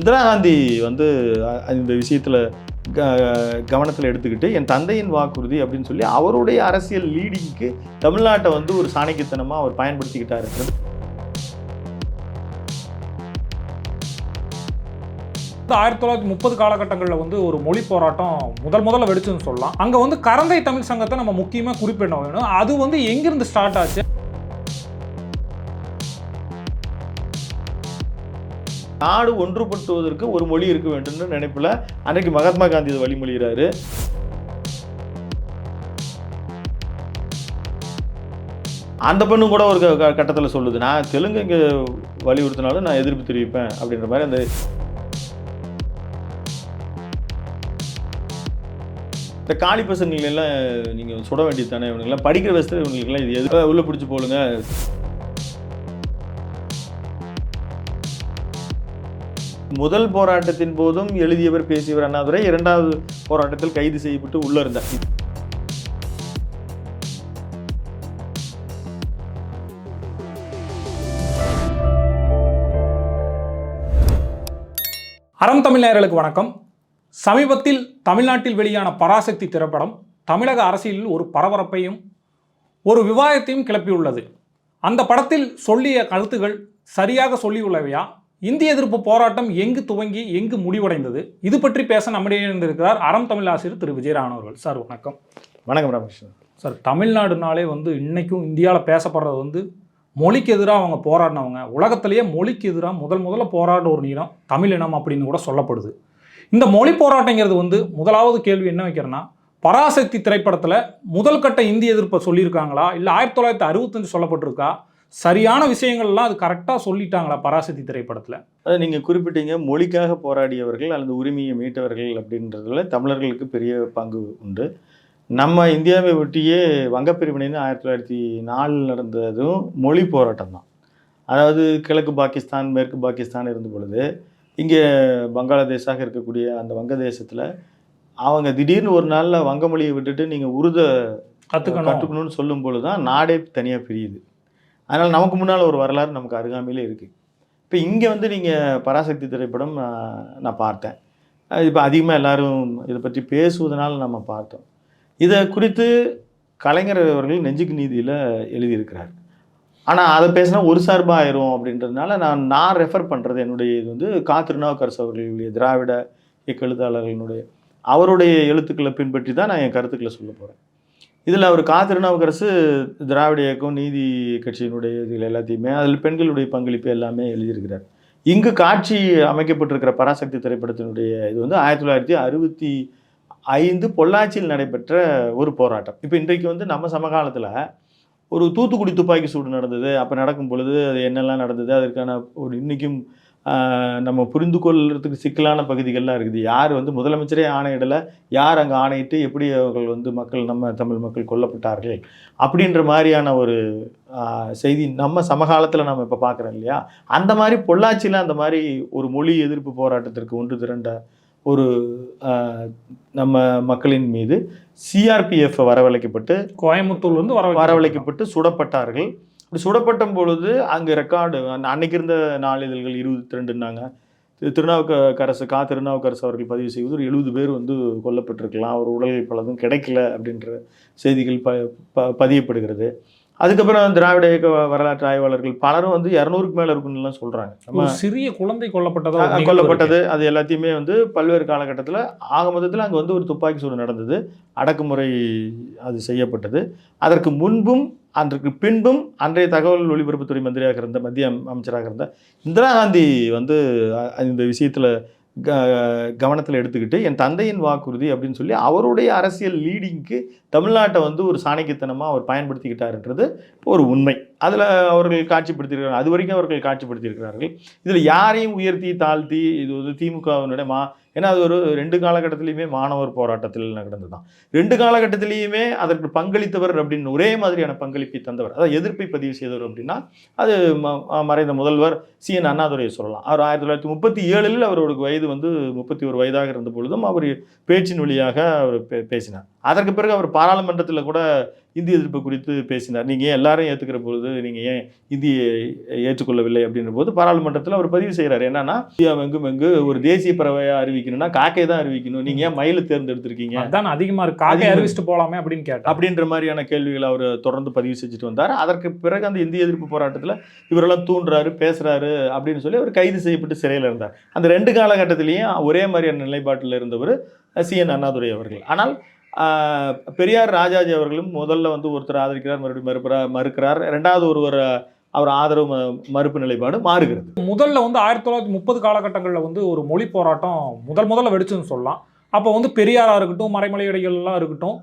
இந்திரா காந்தி வந்து இந்த விஷயத்தில் கவனத்தில் எடுத்துக்கிட்டு என் தந்தையின் வாக்குறுதி அப்படின்னு சொல்லி அவருடைய அரசியல் லீடிங்க்கு தமிழ்நாட்டை வந்து ஒரு சாணக்கியத்தனமாக அவர் பயன்படுத்திக்கிட்டார் இருக்கிறது. 1930 காலகட்டங்களில் வந்து ஒரு மொழி போராட்டம் முதல்ல வெடிச்சுன்னு சொல்லலாம். அங்கே வந்து கரந்தை தமிழ் சங்கத்தை நம்ம முக்கியமாக குறிப்பிட வேணும். அது வந்து எங்கிருந்து ஸ்டார்ட் ஆச்சு? நாடு ஒன்றுபடுத்துவதற்கு ஒரு மொழி இருக்க வேண்டும் நினைப்பில் அன்றைக்கு மகாத்மா காந்தி இதை வழிமொழிகிறாரு. அந்த பெண்ணு கூட ஒரு கட்டத்தில் சொல்லுது, நான் தெலுங்கு இங்கே வலியுறுத்தினாலும் நான் எதிர்ப்பு தெரிவிப்பேன் அப்படின்ற மாதிரி. அந்த இந்த காளி பசங்களெல்லாம் நீங்கள் சுட வேண்டியது தானே, இவனுங்கெல்லாம் படிக்கிற வயசுல இவங்களுக்கெல்லாம் இது எது உள்ளே பிடிச்சி போலுங்க. முதல் போராட்டத்தின் போதும் எழுதியவர் பேசியவர் அண்ணாதுரை இரண்டாவது போராட்டத்தில் கைது செய்யப்பட்டு உள்ள இருந்தார். அறம் தமிழ் நேயர்களுக்கு வணக்கம். சமீபத்தில் தமிழ்நாட்டில் வெளியான பராசக்தி திரைப்படம் தமிழக அரசியலில் ஒரு பரபரப்பையும் ஒரு விவாதத்தையும் கிளப்பியுள்ளது. அந்த படத்தில் சொல்லிய கருத்துகள் சரியாக சொல்லியுள்ளவையா? இந்திய எதிர்ப்பு போராட்டம் எங்கு துவங்கி எங்கு முடிவடைந்தது? இது பற்றி பேச நம்மிடையே இருந்திருக்கிறார் அறம் தமிழ் ஆசிரியர் திரு விஜயராகவன் அவர்கள். சார் வணக்கம். வணக்கம் ராமகிருஷ்ணன். சார், தமிழ்நாடுனாலே வந்து இன்னைக்கும் இந்தியாவில் பேசப்படுறது வந்து மொழிக்கு எதிராக அவங்க போராடினவங்க. உலகத்திலேயே மொழிக்கு எதிராக முதல்ல போராட ஒரு இனம் தமிழ் இனம் அப்படின்னு கூட சொல்லப்படுது. இந்த மொழி போராட்டங்கிறது வந்து முதலாவது கேள்வி என்ன வைக்கிறேன்னா, பராசக்தி திரைப்படத்தில் முதல் கட்ட இந்திய எதிர்ப்பை சொல்லியிருக்காங்களா, இல்லை 1965 சொல்லப்பட்டிருக்கா? சரியான விஷயங்கள்லாம் அது கரெக்டாக சொல்லிட்டாங்களா பராசக்தி திரைப்படத்தில்? அதை நீங்கள் குறிப்பிட்டீங்க, மொழிக்காக போராடியவர்கள் அல்லது உரிமையை மீட்டவர்கள் அப்படின்றதுல தமிழர்களுக்கு பெரிய பங்கு உண்டு. நம்ம இந்தியாவை ஒட்டியே வங்கப்பிரிவினைன்னு 1904 நடந்ததும் மொழி போராட்டம் தான். அதாவது கிழக்கு பாகிஸ்தான் மேற்கு பாகிஸ்தான் இருந்த பொழுது இங்கே பங்களாதேஷாக இருக்கக்கூடிய அந்த வங்கதேசத்தில் அவங்க திடீர்னு ஒரு நாளில் வங்க மொழியை விட்டுட்டு நீங்கள் உருத கற்றுக்கணும்னு சொல்லும் பொழுது தான் நாடே தனியாக பிரியுது. அதனால் நமக்கு முன்னால் ஒரு வரலாறு நமக்கு அருகாமையிலே இருக்குது. இப்போ இங்கே வந்து நீங்கள் பராசக்தி திரைப்படம் நான் பார்த்தேன். இப்போ அதிகமாக எல்லோரும் இதை பற்றி பேசுவதனால நம்ம பார்த்தோம். இதை குறித்து கலைஞர் அவர்கள் நெஞ்சுக்கு நீதியில் எழுதியிருக்கிறார். ஆனால் அதை பேசினா ஒரு சார்பாக ஆயிரும் அப்படின்றதுனால நான் ரெஃபர் பண்ணுறது என்னுடைய இது வந்து திருநாவுக்கரசு அவர்களுடைய திராவிட இயக்க எழுத்தாளர்களுடைய அவருடைய எழுத்துக்களை பின்பற்றி தான் நான் என் கருத்துக்களை சொல்ல போகிறேன். இதில் அவர் திருநாவுக்கரசு திராவிட இயக்கம் நீதி கட்சியினுடைய இதில் எல்லாத்தையுமே அதில் பெண்களுடைய பங்களிப்பு எல்லாமே எழுதியிருக்கிறார். இங்கு காட்சி அமைக்கப்பட்டிருக்கிற பராசக்தி திரைப்படத்தினுடைய இது வந்து 1965 பொள்ளாச்சியில் நடைபெற்ற ஒரு போராட்டம். இப்போ இன்றைக்கு வந்து நம்ம சமகாலத்தில் ஒரு தூத்துக்குடி துப்பாக்கி சூடு நடந்தது. அப்போ நடக்கும் பொழுது அது என்னெல்லாம் நடந்தது, அதற்கான ஒரு இன்றைக்கும் நம்ம புரிந்து கொள்றதுக்கு சிக்கலான பகுதிகள்லாம் இருக்குது. யார் வந்து முதலமைச்சரே ஆணையிடலை, யார் அங்கே ஆணையிட்டு எப்படி அவர்கள் வந்து மக்கள் நம்ம தமிழ் மக்கள் கொல்லப்பட்டார்கள் அப்படின்ற மாதிரியான ஒரு செய்தி நம்ம சமகாலத்தில் நம்ம இப்போ பார்க்குறோம் இல்லையா? அந்த மாதிரி பொள்ளாச்சியில் அந்த மாதிரி ஒரு மொழி எதிர்ப்பு போராட்டத்திற்கு ஒன்று திரண்ட ஒரு நம்ம மக்களின் மீது சிஆர்பிஎஃப் வரவழைக்கப்பட்டு கோயம்புத்தூர்லேருந்து வரவழைக்கப்பட்டு சுடப்பட்டார்கள். இப்படி சுடப்பட்ட பொழுது அங்கே ரெக்கார்டு அன்னைக்கு இருந்த நாளிதழ்கள் 22ன்னாங்க. திருநாவுக்கரசு திருநாவுக்கரசு அவர்கள் பதிவு செய்வது ஒரு 70 பேர் வந்து கொல்லப்பட்டிருக்கலாம், ஒரு உடல்கள் பலதும் கிடைக்கல அப்படின்ற செய்திகள் பதியப்படுகிறது. அதுக்கப்புறம் திராவிட இயக்க வரலாற்று ஆய்வாளர்கள் பலரும் வந்து 200க்கு மேலே இருக்குன்னு சொல்கிறாங்க. நம்ம சிறிய குழந்தை கொல்லப்பட்டது அது எல்லாத்தையுமே வந்து பல்வேறு காலகட்டத்தில் ஆக மொத்தத்தில் அங்கே வந்து ஒரு துப்பாக்கி சூடு நடந்தது, அடக்குமுறை அது செய்யப்பட்டது. அதற்கு முன்பும் அதற்கு பின்பும் அன்றைய தகவல் ஒலிபரப்புத்துறை மந்திரியாக இருந்த மத்திய அமைச்சராக இருந்த இந்திரா காந்தி வந்து இந்த விஷயத்தில் கவனத்தில் எடுத்துக்கிட்டு என் தந்தையின் வாக்குறுதி அப்படின்னு சொல்லி அவருடைய அரசியல் லீடிங்க்கு தமிழ்நாட்டை வந்து ஒரு சாணக்கியத்தனமாக அவர் பயன்படுத்திக்கிட்டாருன்றது ஒரு உண்மை. அதில் அவர்கள் காட்சிப்படுத்தியிருக்கிறார்கள். அது வரைக்கும் அவர்கள் காட்சிப்படுத்தியிருக்கிறார்கள். இதில் யாரையும் உயர்த்தி தாழ்த்தி இது வந்து திமுகவினுடைய ஏன்னா அது ஒரு 2 காலகட்டத்திலையுமே மாணவர் போராட்டத்தில் நடந்தது தான். 2 காலகட்டத்திலையுமே அதற்கு பங்களித்தவர் அப்படின்னு ஒரே மாதிரியான பங்களிப்பை தந்தவர், அதாவது எதிர்ப்பை பதிவு செய்தவர் அப்படின்னா அது மறைந்த முதல்வர் CN அண்ணாதுரையை சொல்லலாம். அவர் 1937 அவரோட வயது வந்து 31 வயதாக இருந்த பொழுதும் அவர் பேச்சின் வழியாக அவர் பேசினார். அதற்கு பிறகு அவர் பாராளுமன்றத்தில் கூட இந்திய எதிர்ப்பு குறித்து பேசினார். நீங்கள் ஏன் எல்லாரும் ஏற்றுக்கிற பொழுது நீங்கள் ஏன் இந்தியை ஏற்றுக்கொள்ளவில்லை அப்படின்ற போது பாராளுமன்றத்தில் அவர் பதிவு செய்கிறார். என்னன்னா, இந்தியா எங்கு ஒரு தேசிய பறவையாக அறிவிக்கணும்னா காக்கை தான் அறிவிக்கணும், நீங்கள் ஏன் மயில் தேர்ந்தெடுத்திருக்கீங்க, அதான் அதிகமாக இருக்கு, காக்கை அறிவிச்சுட்டு போகலாமே அப்படின்னு கேட்டார். அப்படின்ற மாதிரியான கேள்விகளை அவர் தொடர்ந்து பதிவு செஞ்சுட்டு வந்தார். அதற்கு பிறகு அந்த இந்திய எதிர்ப்பு போராட்டத்தில் இவரெல்லாம் தூண்டுறாரு, பேசுகிறாரு அப்படின்னு சொல்லி அவர் கைது செய்யப்பட்டு சிறையில் இருந்தார். அந்த 2 காலகட்டத்திலையும் ஒரே மாதிரியான நிலைப்பாட்டில் இருந்தவர் CN அண்ணாதுரை அவர்கள். ஆனால் பெரியார் ராஜாஜி அவர்களும் முதல்ல வந்து ஒருத்தர் ஆதரிக்கிறார், மறுபடியும் மறுக்கிறார். 2வது ஒருவர் அவர் ஆதரவு மறுப்பு நிலைப்பாடு மாறுகிறது. முதல்ல வந்து 1930 காலகட்டங்களில் வந்து ஒரு மொழி போராட்டம் முதல்ல வெடிச்சுன்னு சொல்லலாம். அப்போ வந்து பெரியாரா இருக்கட்டும், மறைமலை அடிகள்லாம் இருக்கட்டும்,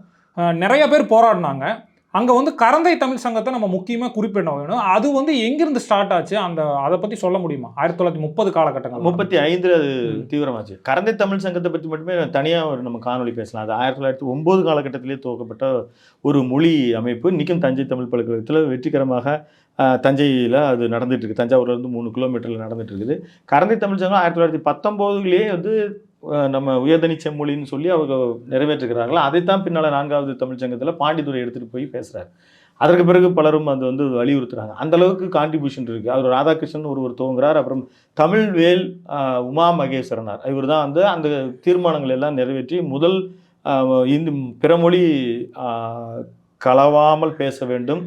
நிறைய பேர் போராடினாங்க. அங்கே வந்து கரந்தை தமிழ் சங்கத்தை நம்ம முக்கியமாக குறிப்பிட வேணும். அது வந்து எங்கிருந்து ஸ்டார்ட் ஆச்சு, அதை பற்றி சொல்ல முடியுமா? 1930 காலகட்டங்கள் 35 அது தீவிரமாச்சு. கரந்தை தமிழ் சங்கத்தை பற்றி மட்டுமே தனியாக நம்ம காணொலி பேசலாம். அது 1909 காலகட்டத்திலே துவக்கப்பட்ட ஒரு மொழி அமைப்பு. இன்றைக்கும் தஞ்சை தமிழ் பல்கலைக்கழகத்தில் வெற்றிகரமாக தஞ்சையில் அது நடந்துட்டு இருக்கு. தஞ்சாவூர்லேருந்து 3 கிலோமீட்டரில் நடந்துட்டு இருக்குது. கரந்தை தமிழ் சங்கம் 1919 வந்து நம்ம உயர்தனி செம்மொழின்னு சொல்லி அவங்க நிறைவேற்றுகிறார்கள். அதைத்தான் பின்னால் 4வது தமிழ் சங்கத்தில் பாண்டித்துரை எடுத்துகிட்டு போய் பேசுகிறார். அதற்கு பிறகு பலரும் அது வந்து வலியுறுத்துறாங்க. அந்த அளவுக்கு கான்ட்ரிபியூஷன் இருக்குது. அவர் ராதாகிருஷ்ணன் ஒருவர் துவங்குறார். அப்புறம் தமிழ்வேல் உமா மகேஸ்வரனார் இவர் தான் வந்து அந்த தீர்மானங்கள் எல்லாம் நிறைவேற்றி முதல் இந்த பிறமொழி கலவாமல் பேச வேண்டும்,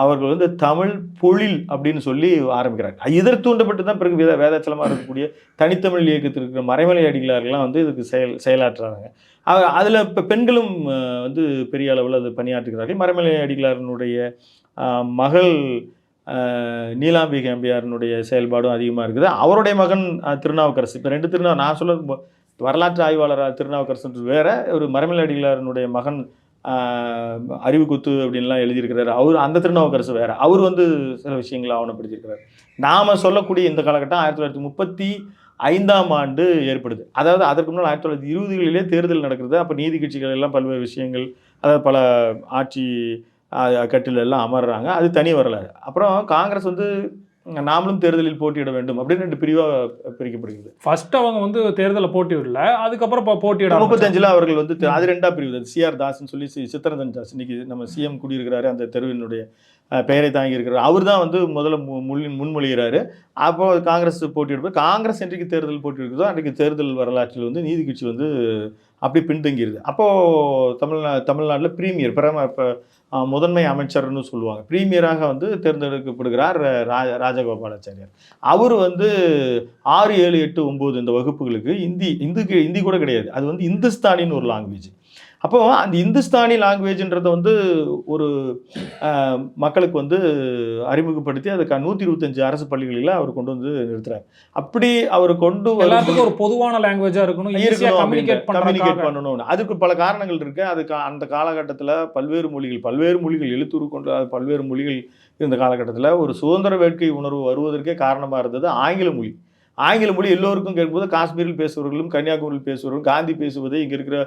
அவர்கள் வந்து தமிழ் பொழில் அப்படின்னு சொல்லி ஆரம்பிக்கிறாங்க. இதற்கு தூண்டப்பட்டு தான் பிறகு வேதாச்சலமாக இருக்கக்கூடிய தனித்தமிழ் இயக்கத்தில் இருக்கிற மறைமலை அடிகளார்கள்லாம் வந்து இதுக்கு செயலாற்றுறாங்க. அதில் இப்போ பெண்களும் வந்து பெரிய அளவில் அது பணியாற்றுகிறார்கள். மறைமலை அடிகளாரினுடைய மகள் நீலாம்பிகை அம்பியாரினுடைய செயல்பாடும் அதிகமாக இருக்குது. அவருடைய மகன் திருநாவுக்கரசு. இப்போ 2 நான் சொல்ல வரலாற்று ஆய்வாளர் திருநாவுக்கரசு வேற, ஒரு மறைமலை அடிகளாரினுடைய மகன் அறிவுக்குத்து அப்படின்லாம் எழுதியிருக்கிறாரு. அவர் அந்த திருநாவுக்கரசு வேற. அவர் வந்து சில விஷயங்களை ஆவணப்படுத்தியிருக்கிறார். நாம் சொல்லக்கூடிய இந்த காலகட்டம் 1935ஆம் ஆண்டு ஏற்படுது. அதாவது அதற்கு முன்னால் 1920களிலே தேர்தல் நடக்கிறது. அப்போ நீதி கட்சிகள் எல்லாம் பல்வேறு விஷயங்கள், அதாவது பல ஆட்சி கட்டில் எல்லாம் அமர்றாங்க. அது தனி வரலாறு. அப்புறம் காங்கிரஸ் வந்து நாமளும் தேர்தலில் போட்டியிட வேண்டும் அப்படின்னு 2 பிரிவாக பிரிக்கப்படுகிறது. ஃபர்ஸ்ட் அவங்க வந்து தேர்தலில் போட்டியிடல, அதுக்கப்புறம் போட்டியிட 35 அவர்கள் வந்து அது 2ஆ பிரிவு. CR தாஸ்ன்னு சொல்லி சித்தரஞ்சன் தாஸ், இன்னைக்கு நம்ம CM குடியிருக்கிறாரு, அந்த தெருவினுடைய பெயரை தாங்கி இருக்கிறார். அவர் தான் வந்து முதல்ல முன்மொழிகிறாரு. அப்போ காங்கிரஸ் போட்டியிடும்போது காங்கிரஸ் என்றைக்கு தேர்தல் போட்டியிடுறதோ அன்றைக்கு தேர்தல் வரலாற்றில் வந்து நீதி கட்சி வந்து அப்படி பின்தங்கிடுது. அப்போது தமிழ்நாட்டில் பிரீமியர் இப்போ முதன்மை அமைச்சர்னு சொல்லுவாங்க, பிரீமியராக வந்து தேர்ந்தெடுக்கப்படுகிறார் ராஜகோபாலாச்சாரியார். அவர் வந்து 6, 7, 8, 9 இந்த வகுப்புகளுக்கு இந்தி கூட கிடையாது, அது வந்து இந்துஸ்தானின்னு ஒரு லாங்குவேஜ். அப்போது அந்த இந்துஸ்தானி லாங்குவேஜ்ன்றதை வந்து ஒரு மக்களுக்கு வந்து அறிமுகப்படுத்தி அதுக்கு 125 அரசு பள்ளிகளில் அவர் கொண்டு வந்து நிறுத்துறாரு. அப்படி அவர் கொண்டு எல்லாத்துக்கும் ஒரு பொதுவான லாங்குவேஜாக இருக்கணும், கம்யூனிகேட் பண்ணணும். அதுக்கு பல காரணங்கள் இருக்குது. அதுக்கு அந்த காலகட்டத்தில் பல்வேறு மொழிகள் எழுத்துரு கொண்டு பல்வேறு மொழிகள் இருந்த காலகட்டத்தில் ஒரு சுதந்திர வேட்கை உணர்வு வருவதற்கே காரணமாக இருந்தது ஆங்கில மொழி எல்லோருக்கும் கேட்கும்போது காஷ்மீரில் பேசுபவர்களும் கன்னியாகுமரியில் பேசுபவர்களும் காந்தி பேசுவதை இங்கே இருக்கிற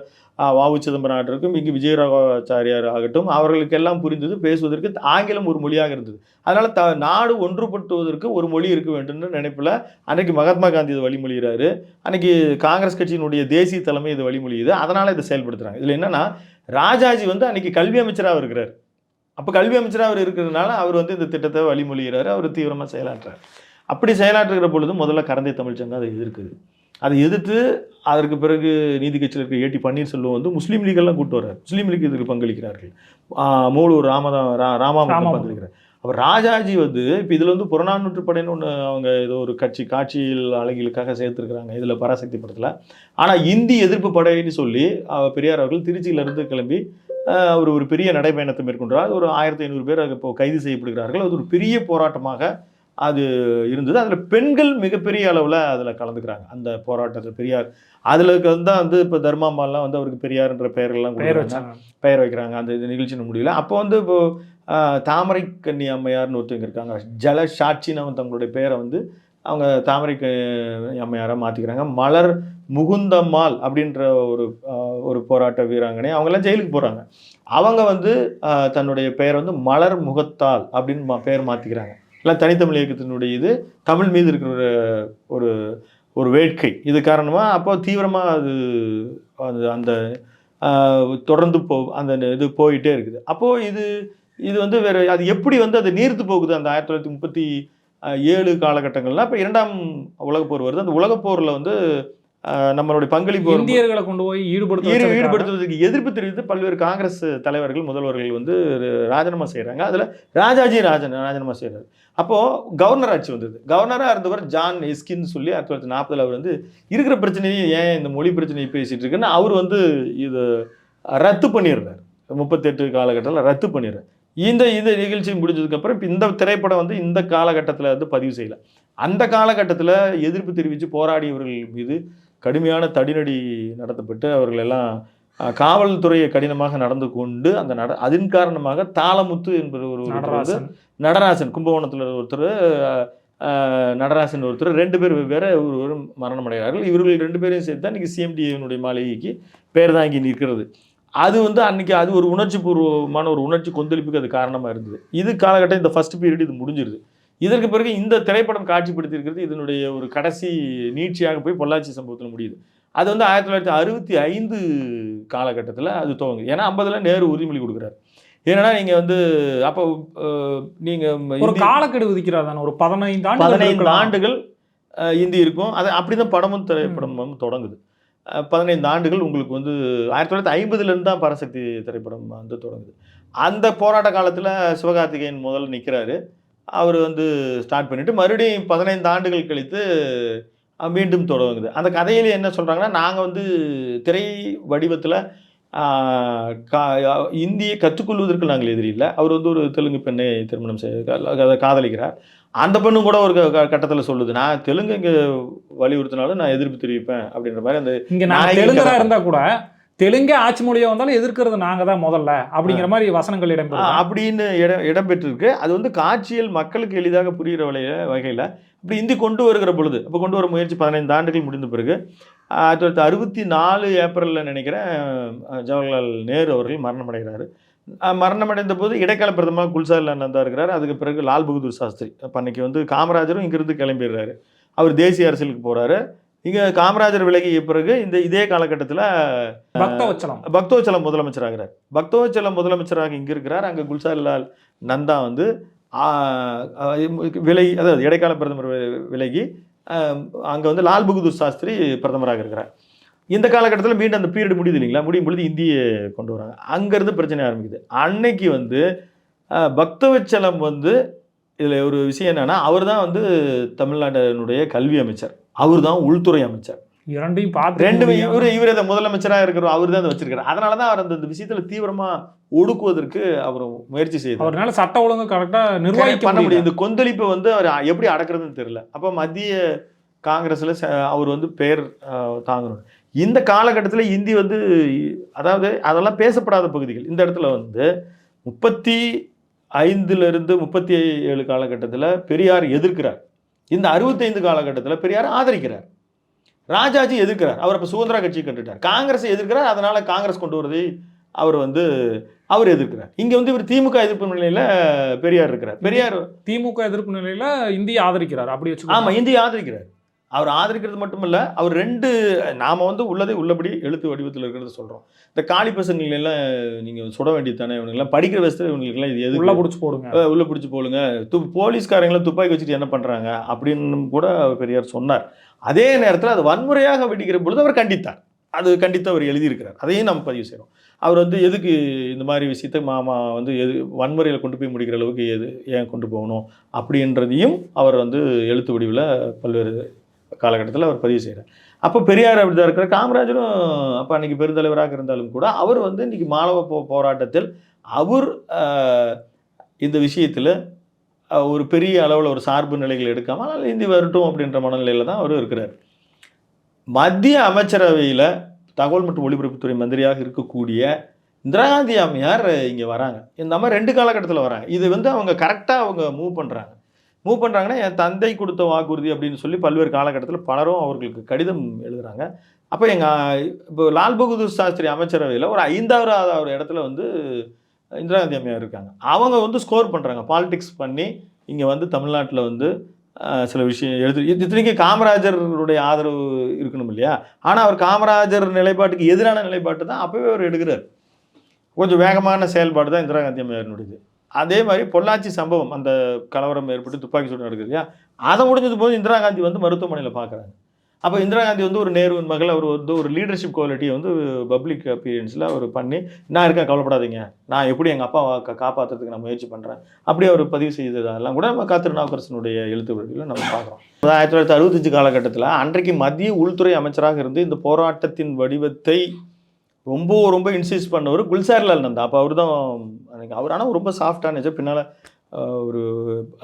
வாவு சிதம்பரம் இருக்கும், இங்கே விஜயராகாச்சாரியார் ஆகட்டும், அவர்களுக்கெல்லாம் புரிந்தது. பேசுவதற்கு ஆங்கிலம் ஒரு மொழியாக இருந்தது. அதனால் நாடு ஒன்றுபட்டுவதற்கு ஒரு மொழி இருக்க வேண்டும்னு நினைப்பில் அன்றைக்கு மகாத்மா காந்தி இதை வழிமொழிகிறாரு. அன்றைக்கி காங்கிரஸ் கட்சியினுடைய தேசிய தலைமை இதை வழிமொழியுது. அதனால் இதை செயல்படுத்துகிறாங்க. இதில் என்னென்னா, ராஜாஜி வந்து அன்றைக்கி கல்வி அமைச்சராக இருக்கிறார். அப்போ கல்வி அமைச்சராக அவர் இருக்கிறதுனால அவர் வந்து இந்த திட்டத்தை வழிமொழிகிறாரு, அவர் தீவிரமாக செயலாற்றுறார். அப்படி செயலாற்றுகிற பொழுது முதல்ல கரந்தை தமிழ் சங்கம் அதை எதிர்க்குது. அதை எதிர்த்து அதற்கு பிறகு நீதி கட்சியில் இருக்க ஏடி பன்னீர்செல்வம் வந்து முஸ்லீம் லீகெல்லாம் கூப்பிட்டு வர்றார். முஸ்லீம் லீக் இதுக்கு பங்களிக்கிறார்கள். மூலூர் ராமாமிர்தம் பங்களிக்கிறார். அவர் ராஜாஜி வந்து இப்போ இதில் வந்து புறநானூற்று படைன்னு ஒன்று அவங்க ஏதோ ஒரு காட்சியில் அழகிகளுக்காக சேர்த்துருக்குறாங்க, இதில் பராசக்தி படத்தில். ஆனால் இந்தி எதிர்ப்பு படைன்னு சொல்லி பெரியார் அவர்கள் திருச்சியிலிருந்து கிளம்பி அவர் ஒரு பெரிய நடைபயணத்தை மேற்கொண்டார். ஒரு 1500 பேர் இப்போ கைது செய்யப்படுகிறார்கள். அது ஒரு பெரிய போராட்டமாக அது இருந்தது. அதில் பெண்கள் மிகப்பெரிய அளவில் அதில் கலந்துக்கிறாங்க அந்த போராட்டத்தில். பெரியார் அதில் வந்து இப்போ தர்மாம்பாலாம் வந்து அவருக்கு பெரியார்ன்ற பெயர்கள்லாம் பெயர் வைக்கிறாங்க. அந்த நிகழ்ச்சி முடியல. அப்போ வந்து இப்போது தாமரை கன்னி அம்மையார்னு ஒருத்தவங்க இருக்காங்க, ஜல சாட்சின்னு அவங்க தங்களுடைய பெயரை வந்து அவங்க தாமரை அம்மையாராக மாற்றிக்கிறாங்க. மலர் முகுந்தம்மாள் அப்படின்ற ஒரு போராட்ட வீராங்கனை, அவங்கெல்லாம் ஜெயிலுக்கு போகிறாங்க. அவங்க வந்து தன்னுடைய பெயரை வந்து மலர் முகத்தாள் அப்படின்னு பெயர் மாற்றிக்கிறாங்க. எல்லாம் தனித்தமிழ் இயக்கத்தினுடைய இது தமிழ் மீது இருக்கிற ஒரு வேட்கை இது காரணமாக அப்போ தீவிரமாக அது அந்த தொடர்ந்து அந்த இது போயிட்டே இருக்குது. அப்போது இது வந்து வேறு அது எப்படி வந்து அது நீர்த்து போகுது அந்த 1937 காலகட்டங்கள்லாம். இப்போ 2ஆம் உலகப்போர் வருது. அந்த உலகப்போரில் வந்து நம்மளுடைய பங்களிப்பு இந்தியர்களை கொண்டு போய் ஈடுபடுத்துவதற்கு எதிர்ப்பு தெரிவித்து பல்வேறு காங்கிரஸ் தலைவர்கள் முதல்வர்கள் வந்து ராஜினாமா செய்கிறாங்க. அதில் ராஜாஜி ராஜினாமா செய்கிறார். அப்போது கவர்னர் ஆட்சி வந்தது. கவர்னராக இருந்தவர் ஜான் எஸ்கின்னு சொல்லி 1940 அவர் வந்து இருக்கிற பிரச்சனையை ஏன் இந்த மொழி பிரச்சனையை பேசிகிட்டு இருக்குன்னு அவர் வந்து இது ரத்து பண்ணிடுறார். 38 காலகட்டத்தில் ரத்து பண்ணிடுறார். இந்த நிகழ்ச்சி முடிஞ்சதுக்கப்புறம் இப்போ இந்த திரைப்படம் வந்து இந்த காலகட்டத்தில் வந்து பதிவு செய்யலை. அந்த காலகட்டத்தில் எதிர்ப்பு தெரிவித்து போராடியவர்கள் மீது கடுமையான தடிநடி நடத்தப்பட்டு அவர்கள் எல்லாம் காவல்துறையை கடினமாக நடந்து கொண்டு அதன் காரணமாக தாளமுத்து என்பது ஒரு நடராசன் கும்பகோணத்தில் ஒருத்தர், நடராசன் ஒருத்தர், 2 பேர் வெவ்வேறு ஒரு மரணம் அடைகிறார்கள். இவர்கள் 2 பேரையும் சேர்த்து தான் இன்றைக்கி சிஎம்டிஏனுடைய மாளிகைக்கு பேர் தாங்கி நிற்கிறது. அது வந்து அன்றைக்கி அது ஒரு உணர்ச்சி பூர்வமான ஒரு உணர்ச்சி கொந்தளிப்புக்கு அது காரணமாக இருந்தது. இது காலகட்டம் இந்த ஃபர்ஸ்ட் பீரியட் இது முடிஞ்சிருது. இதற்கு பிறகு இந்த திரைப்படம் காட்சிப்படுத்தியிருக்கிறது இதனுடைய ஒரு கடைசி நீட்சியாக போய் பொள்ளாச்சி சம்பவத்தில் முடியுது. அது வந்து 1965 காலகட்டத்தில் அது துவங்குது. ஏன்னா 50ல் நேரு உறுதிமொழி கொடுக்குறாரு. ஏன்னா நீங்கள் வந்து அப்போ நீங்கள் ஒரு காலக்கெடு விதிக்கிறார் தானே, ஒரு 15 ஆண்டுகள் இந்தி இருக்கும். அது அப்படி தான் திரைப்படம் வந்து தொடங்குது. 15 ஆண்டுகள் உங்களுக்கு வந்து 1950லேருந்து தான் பராசக்தி திரைப்படம் வந்து தொடங்குது. அந்த போராட்ட காலத்தில் சிவகார்த்திகேயன் முதல்ல நிற்கிறாரு. அவர் வந்து ஸ்டார்ட் பண்ணிவிட்டு மறுபடியும் 15 ஆண்டுகள் கழித்து மீண்டும் தொடங்குது. அந்த கதையிலே என்ன சொல்கிறாங்கன்னா, நாங்கள் வந்து திரை வடிவத்தில் இந்தியை கற்றுக்கொள்வதற்கு நாங்கள் எதிரி இல்லை. அவர் வந்து ஒரு தெலுங்கு பெண்ணை திருமணம் காதலிக்கிறார். அந்த பெண்ணும் கூட ஒரு கட்டத்தில் சொல்லுது, நான் தெலுங்கு இங்கே வலியுறுத்தினாலும் நான் எதிர்ப்பு தெரிவிப்பேன் அப்படின்ற மாதிரி. அந்த இங்கே நான் தெலுங்கராக இருந்தால் கூட தெலுங்கே ஆட்சி மொழியாக வந்தாலும் எதிர்க்கிறது நாங்கள் தான் முதல்ல அப்படிங்கிற மாதிரி வசனங்கள் அப்படின்னு இடம்பெற்றிருக்கு. அது வந்து காட்சியில் மக்களுக்கு எளிதாக புரிகிற வகையில் இப்படி இந்தி கொண்டு வருகிற பொழுது இப்போ கொண்டு வர முயற்சி 15 ஆண்டுகள் முடிந்த பிறகு 1964 ஏப்ரலில் நினைக்கிறேன் ஜவஹர்லால் நேரு அவர்கள் மரணமடைகிறார். மரணமடைந்த போது இடைக்கால பிரதமர் குல்சாரிலால் நந்தா இருக்கிறார். அதுக்கு பிறகு லால் பகதூர் சாஸ்திரி. அப்போ அன்றைக்கி வந்து காமராஜரும் இங்கிருந்து கிளம்பிடுறாரு. அவர் தேசிய அரசியலுக்கு போகிறாரு. இங்கே காமராஜர் விலகிய பிறகு இதே காலகட்டத்தில் பக்தவச்சலம் முதலமைச்சராகிறார். பக்தவச்சலம் முதலமைச்சராக இங்கே இருக்கிறார். அங்கே குல்சாரிலால் நந்தா வந்து அதாவது இடைக்கால பிரதமர் விலகி அங்கே வந்து லால் பகதூர் சாஸ்திரி பிரதமராக இருக்கிறார். இந்த காலகட்டத்தில் மீண்டும் அந்த பீரியட் முடியுது இல்லைங்களா? முடியும் பொழுது இந்தியை கொண்டு வராங்க. அங்கேருந்து பிரச்சனை ஆரம்பிக்குது. அன்னைக்கு வந்து பக்தவச்சலம் வந்து இதில் ஒரு விஷயம் என்னென்னா, அவர் தான் வந்து தமிழ்நாட்டினுடைய கல்வி அமைச்சர், அவர் தான் உள்துறை அமைச்சர். இரண்டையும் பார்த்து ரெண்டுமே இவர் அதை முதலமைச்சராக இருக்கிறோம், அவர் தான் அதை வச்சிருக்காரு. அதனால தான் அவர் அந்த விஷயத்தில் தீவிரமாக ஒடுக்குவதற்கு அவர் முயற்சி செய்தார். அவரால் சட்ட ஒழுங்கு கரெக்டாக நிர்வாகம் பண்ண முடியும். இந்த கொந்தளிப்பை வந்து அவர் எப்படி அடக்கிறதுன்னு தெரியல. அப்போ மத்திய காங்கிரஸில் அவர் வந்து பேர் தாங்கணும். இந்த காலகட்டத்தில் இந்தி வந்து அதாவது அதெல்லாம் பேசப்படாத பகுதிகள். இந்த இடத்துல வந்து 35லிருந்து 37 காலகட்டத்தில் பெரியார் எதிர்க்கிறார். இந்த 65 காலகட்டத்தில் பெரியார் ஆதரிக்கிறார். ராஜாஜி எதிர்க்கிறார். அவர் அப்போ சுதந்திர கட்சியை கண்டுட்டார். காங்கிரஸை எதிர்க்கிறார். அதனால் காங்கிரஸ் கொண்டு வருவதை அவர் எதிர்க்கிறார். இங்கே வந்து இவர் திமுக எதிர்ப்பு நிலையில் பெரியார் இருக்கிறார். பெரியார் திமுக எதிர்ப்பு நிலையில் இந்தியை ஆதரிக்கிறார். அப்படி வச்சு ஆமாம், இந்தியை ஆதரிக்கிறார். அவர் ஆதரிக்கிறது மட்டுமல்ல, அவர் நாம் வந்து உள்ளதை உள்ளபடி எழுத்து வடிவத்தில் இருக்கிறத சொல்கிறோம். இந்த காளி பசங்களெல்லாம் நீங்கள் சுட வேண்டியது தானே, இவனுங்கெல்லாம் படிக்கிற வயசில் இவங்களுக்கெல்லாம் இது எது உள்ளே பிடிச்சி போடுங்க, உள்ளே பிடிச்சி போடுங்க, போலீஸ்காரங்களாம் துப்பாக்கி வச்சுட்டு என்ன பண்ணுறாங்க அப்படின்னு கூட பெரியார் சொன்னார். அதே நேரத்தில் அது வன்முறையாக வெடிக்கிற பொழுது அவர் கண்டித்தார். அது கண்டித்து அவர் எழுதியிருக்கிறார். அதையும் நம்ம பதிவு செய்கிறோம். அவர் வந்து எதுக்கு இந்த மாதிரி விஷயத்தை மாமா வந்து வன்முறையில் கொண்டு போய் முடிக்கிற அளவுக்கு ஏன் கொண்டு போகணும் அப்படின்றதையும் அவர் வந்து எழுத்து வடிவில் பல்வேறு காலகட்டத்தில் அவர் பதிவு செய்கிறார். அப்போ பெரியார் அப்படி தான் இருக்கிறார். காமராஜரும் அப்போ அன்றைக்கி பெருந்தலைவராக இருந்தாலும் கூட அவர் வந்து இன்றைக்கி மாணவ போராட்டத்தில் அவர் இந்த விஷயத்தில் ஒரு பெரிய அளவில் ஒரு சார்பு நிலைகள் எடுக்காமல் ஆனால் இந்தி வரட்டும் அப்படின்ற மனநிலையில் தான் அவர் இருக்கிறார். மத்திய அமைச்சரவையில் தகவல் மற்றும் ஒலிபரப்புத்துறை மந்திரியாக இருக்கக்கூடிய இந்திரா காந்தி அம்மையார் இங்கே வராங்க. இந்த மாதிரி 2 காலகட்டத்தில் வராங்க. இது வந்து அவங்க கரெக்டாக அவங்க மூவ் பண்ணுறாங்கன்னா என் தந்தை கொடுத்த வாக்குறுதி அப்படின்னு சொல்லி பல்வேறு காலகட்டத்தில் பலரும் அவர்களுக்கு கடிதம் எழுதுகிறாங்க. அப்போ இப்போ லால் பகதூர் சாஸ்திரி அமைச்சரவையில் ஒரு 5வது இடத்துல வந்து இந்திரா காந்தி அம்மையார் இருக்காங்க. அவங்க வந்து ஸ்கோர் பண்ணுறாங்க, பாலிடிக்ஸ் பண்ணி இங்கே வந்து தமிழ்நாட்டில் வந்து சில விஷயம் இத்தனைக்கு காமராஜருடைய ஆதரவு இருக்கணும் இல்லையா? ஆனால் அவர் காமராஜர் நிலைப்பாட்டுக்கு எதிரான நிலைப்பாட்டு தான் அப்போவே அவர் எடுக்கிறார். கொஞ்சம் வேகமான செயல்பாடு தான் இந்திரா காந்தி அம்மையாரினுடையது. அதே மாதிரி பொள்ளாச்சி சம்பவம், அந்த கலவரம் ஏற்பட்டு துப்பாக்கி சூடு நடக்குது இல்லையா? அதை முடிஞ்சது போது இந்திரா காந்தி வந்து மருத்துவமனையில் பார்க்குறாங்க. அப்போ இந்திரா காந்தி வந்து ஒரு நேருவின் மகள், அவர் வந்து ஒரு லீடர்ஷிப் குவாலிட்டியை வந்து பப்ளிக் அப்பியரன்ஸில் அவர் பண்ணி, நான் இருக்கேன் கவலைப்படாதீங்க, நான் எப்படி எங்கள் அப்பாவை காப்பாற்றுறதுக்கு நான் முயற்சி பண்ணுறேன், அப்படியே அவர் பதிவு செய்ததெல்லாம் கூட நம்ம திருநாவுக்கரசனுடைய எழுத்துக்களில் நம்ம பார்க்குறோம். 1965 காலகட்டத்தில் அன்றைக்கு மத்திய உள்துறை அமைச்சராக இருந்து இந்த போராட்டத்தின் வடிவத்தை ரொம்ப ரொம்ப இன்சிஸ்ட் பண்ணவர் குல்சாரிலால் நந்தா. அப்போ அவர் தான் அவர் ஆனால் ரொம்ப சாஃப்டாக நேச்சர். பின்னால் ஒரு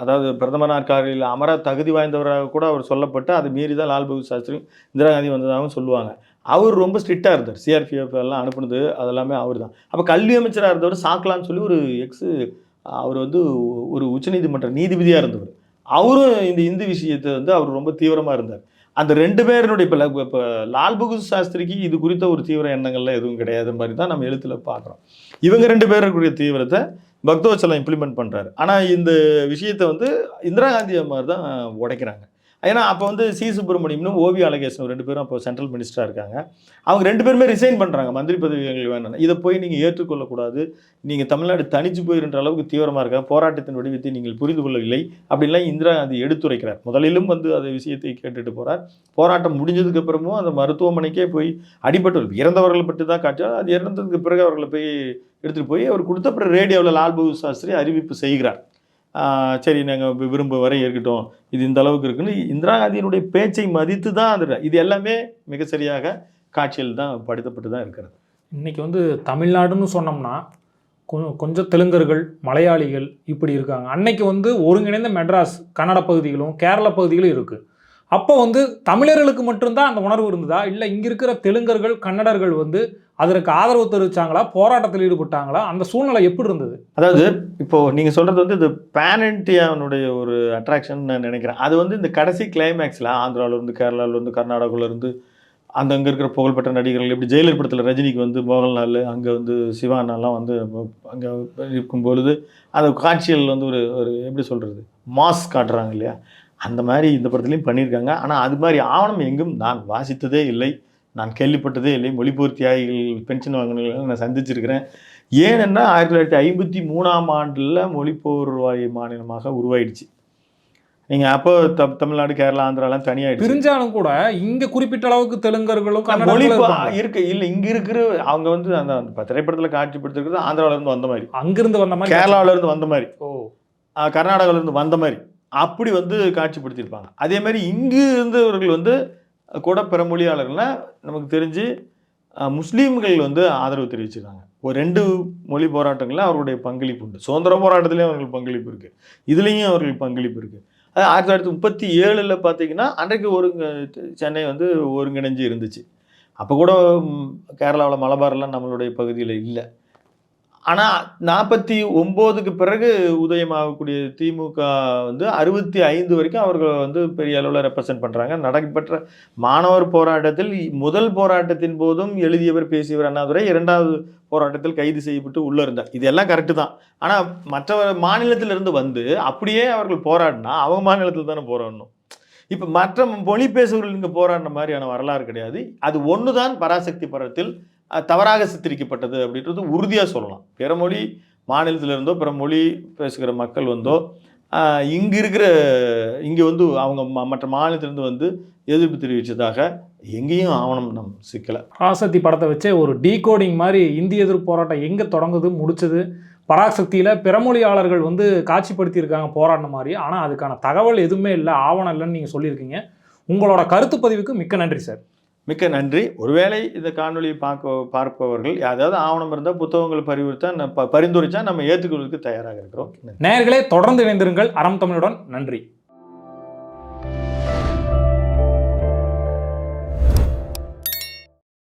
அதாவது பிரதமர் நாற்காலியில் அமர தகுதி வாய்ந்தவராக கூட அவர் சொல்லப்பட்டு அதை மீறி தான் லால் பகதூர் சாஸ்திரி இந்திரா காந்தி வந்ததாகவும் சொல்லுவாங்க. அவர் ரொம்ப ஸ்ட்ரிக்டாக இருந்தார். சிஆர்பிஎஃப் எல்லாம் அனுப்புனது அதெல்லாமே அவர் தான். அப்போ கல்வி அமைச்சராக இருந்தவர் சாக்லான்னு சொல்லி ஒரு அவர் வந்து ஒரு உச்சநீதிமன்ற நீதிபதியாக இருந்தவர். அவரும் இந்த இந்து விஷயத்தை வந்து அவர் ரொம்ப தீவிரமாக இருந்தார். அந்த 2 பேருடைய இப்போ லால் பகதூர் சாஸ்திரிக்கு இது குறித்த ஒரு தீவிர எண்ணங்கள்லாம் எதுவும் கிடையாது மாதிரி தான் நம்ம எழுத்தில் பார்க்குறோம். இவங்க 2 பேருக்குரிய தீவிரத்தை பக்தவத்சலம் இம்ப்ளிமெண்ட் பண்ணுறாரு. ஆனால் இந்த விஷயத்தை வந்து இந்திரா காந்தி அம்மார் தான் உடைக்கிறாங்க. ஏன்னா அப்போ வந்து சி சுப்பிரமணியம்னு ஓவி அழகேசன் 2 பேரும் அப்போ சென்ட்ரல் மினிஸ்டராக இருக்காங்க. அவங்க 2 பேருமே ரிசைன் பண்ணுறாங்க, மந்திரி பதவிகள் வேணும்னு. இதை போய் நீங்கள் ஏற்றுக்கொள்ளக்கூடாது, நீங்கள் தமிழ்நாடு தனிச்சு போயிருன்ற அளவுக்கு தீவிரமாக இருக்காங்க, போராட்டத்தின் வடிவத்தை நீங்கள் புரிந்து கொள்ளவில்லை அப்படின்லாம் இந்திரா காந்தி எடுத்துரைக்கிறார். முதலிலும் வந்து அந்த விஷயத்தை கேட்டுட்டு போகிறார். போராட்டம் முடிஞ்சதுக்கு அப்புறமும் அந்த மருத்துவமனைக்கே போய் அடிபட்டு இறந்தவர்களை பற்றி தான் காட்டுறார். அது இறந்ததுக்கு பிறகு அவர்களை போய் எடுத்துகிட்டு போய் அவர் கொடுத்த அப்புறம் ரேடியோவில் லால் பகதூர் சாஸ்திரி அறிவிப்பு செய்கிறார். சரி நாங்கள் விரும்ப வரை இருக்கட்டும், இது இந்த அளவுக்கு இருக்குன்னு இந்திரா காந்தியினுடைய பேச்சை மதித்து தான் அது இது எல்லாமே மிக சரியாக காட்சியில் தான் படுத்தப்பட்டு தான் இருக்கிறது. இன்றைக்கி வந்து தமிழ்நாடுன்னு சொன்னோம்னா கொஞ்சம் தெலுங்கர்கள், மலையாளிகள் இப்படி இருக்காங்க. அன்னைக்கு வந்து ஒருங்கிணைந்த மெட்ராஸ் கன்னட பகுதிகளும் கேரள பகுதிகளும் இருக்குது. அப்போ வந்து தமிழர்களுக்கு மட்டும்தான் அந்த உணர்வு இருந்ததா, இல்லை இங்கே இருக்கிற தெலுங்கர்கள், கன்னடர்கள் வந்து அதற்கு ஆதரவு தெரிவித்தாங்களா, போராட்டத்தில் ஈடுபட்டாங்களா, அந்த சூழ்நிலை எப்படி இருந்தது? அதாவது இப்போது நீங்கள் சொல்கிறது வந்து இது பேன் இண்டியாவுடைய ஒரு அட்ராக்ஷன் நான் நினைக்கிறேன். அது வந்து இந்த கடைசி கிளைமேக்ஸில் ஆந்திராவிலேருந்து, கேரளாவிலேருந்து, கர்நாடகாவிலேருந்து அங்கே இருக்கிற புகழ்பெற்ற நடிகர்கள், இப்படி ஜெயிலர் படத்தில் ரஜினிக்கு வந்து மோகன்லால், அங்கே வந்து சிவானாலாம் வந்து அங்கே இருக்கும் பொழுது அந்த காட்சிகள் வந்து ஒரு எப்படி சொல்கிறது, மாஸ் காட்டுறாங்க இல்லையா, அந்த மாதிரி இந்த படத்துலையும் பண்ணியிருக்காங்க. ஆனால் அது மாதிரி ஆவணம் எங்கும் நான் வாசித்ததே இல்லை, நான் கேள்விப்பட்டதே இல்லை. மொழிபோர் தியாகிகள், பென்ஷன் வாங்கினவர்கள் நான் சந்திச்சிருக்கிறேன். ஏனென்னா 1953ஆம் ஆண்டில் மொழிப்போர் மாநிலமாக உருவாயிடுச்சு. நீங்கள் அப்போ தமிழ்நாடு, கேரளா, ஆந்திராலாம் தனியாகிடுச்சு. பிரிஞ்சாலும் கூட இங்கே குறிப்பிட்ட அளவுக்கு தெலுங்கர்களும் மொழி இருக்கு இல்லை, இங்கே இருக்கிற அவங்க வந்து அந்த திரைப்படத்தில் காட்சிப்படுத்திருக்கிறது ஆந்திராவிலேருந்து வந்த மாதிரி, அங்கிருந்து வந்த மாதிரி, கேரளாவிலேருந்து வந்த மாதிரி, கர்நாடகாவிலேருந்து வந்த மாதிரி அப்படி வந்து காட்சிப்படுத்தியிருப்பாங்க. அதே மாதிரி இங்கு இருந்தவர்கள் வந்து கூட பிற மொழியாளர்கள்னால் நமக்கு தெரிஞ்சு முஸ்லீம்கள் வந்து ஆதரவு தெரிவிச்சிருக்காங்க. ஒரு 2 மொழி போராட்டங்களில் அவர்களுடைய பங்களிப்பு உண்டு. சுதந்திர போராட்டத்திலையும் அவர்கள் பங்களிப்பு இருக்குது, இதுலேயும் அவர்கள் பங்களிப்பு இருக்குது. அது 1937 பார்த்தீங்கன்னா அன்றைக்கு சென்னை வந்து ஒருங்கிணைஞ்சு இருந்துச்சு. அப்போ கூட கேரளாவில் மலபாரெலாம் நம்மளுடைய பகுதியில் இல்லை. ஆனால் 49க்கு பிறகு உதயமாகக்கூடிய திமுக வந்து 65 வரைக்கும் அவர்கள் வந்து பெரிய அளவில் ரெப்ரசன்ட் பண்ணுறாங்க. நடைபெற்ற மாணவர் போராட்டத்தில் முதல் போராட்டத்தின் போதும் எழுதியவர் பேசியவர் அண்ணாதுரை, 2வது போராட்டத்தில் கைது செய்யப்பட்டு உள்ளே இருந்தார். இதெல்லாம் கரெக்டு தான். ஆனால் மற்ற மாநிலத்திலிருந்து வந்து அப்படியே அவர்கள் போராடினா அவங்க மாநிலத்தில் தானே போராடணும். இப்போ மற்ற மொழி பேசுபவர்கள் இங்கே போராடின மாதிரியான வரலாறு கிடையாது. அது ஒன்று தான் பராசக்தி படத்தில் தவறாக சித்தரிக்கப்பட்டது அப்படின்றது உறுதியாக சொல்லலாம். பிற மொழி மாநிலத்திலிருந்தோ பிற மொழி பேசுகிற மக்கள் வந்தோ இங்கே வந்து அவங்க மற்ற மாநிலத்திலேருந்து வந்து எதிர்ப்பு தெரிவித்ததாக எங்கேயும் ஆவணம் நம் சிக்கலை. பராசக்தி படத்தை வச்சே ஒரு டீகோடிங் மாதிரி இந்திய எதிர்ப்பு போராட்டம் எங்கே தொடங்குது, முடிச்சது, பராசக்தியில் பிறமொழியாளர்கள் வந்து காட்சிப்படுத்தியிருக்காங்க போராடின மாதிரி. ஆனால் அதுக்கான தகவல் எதுவுமே இல்லை, ஆவணம் இல்லைன்னு நீங்கள் சொல்லியிருக்கீங்க. உங்களோட கருத்து பதிவுக்கு மிக்க நன்றி சார். மிக்க நன்றி. ஒருவேளை இந்த காணொலியை பார்ப்பவர்கள் ஏதாவது ஆவணம் இருந்தால் புத்தகங்கள் பரிந்துரைச்சா நம்ம ஏற்றுக்கொள்வதற்கு தயாராக இருக்கிறோம். நேயர்களே தொடர்ந்து இணைந்திருங்கள் அறம் தமிழுடன். நன்றி.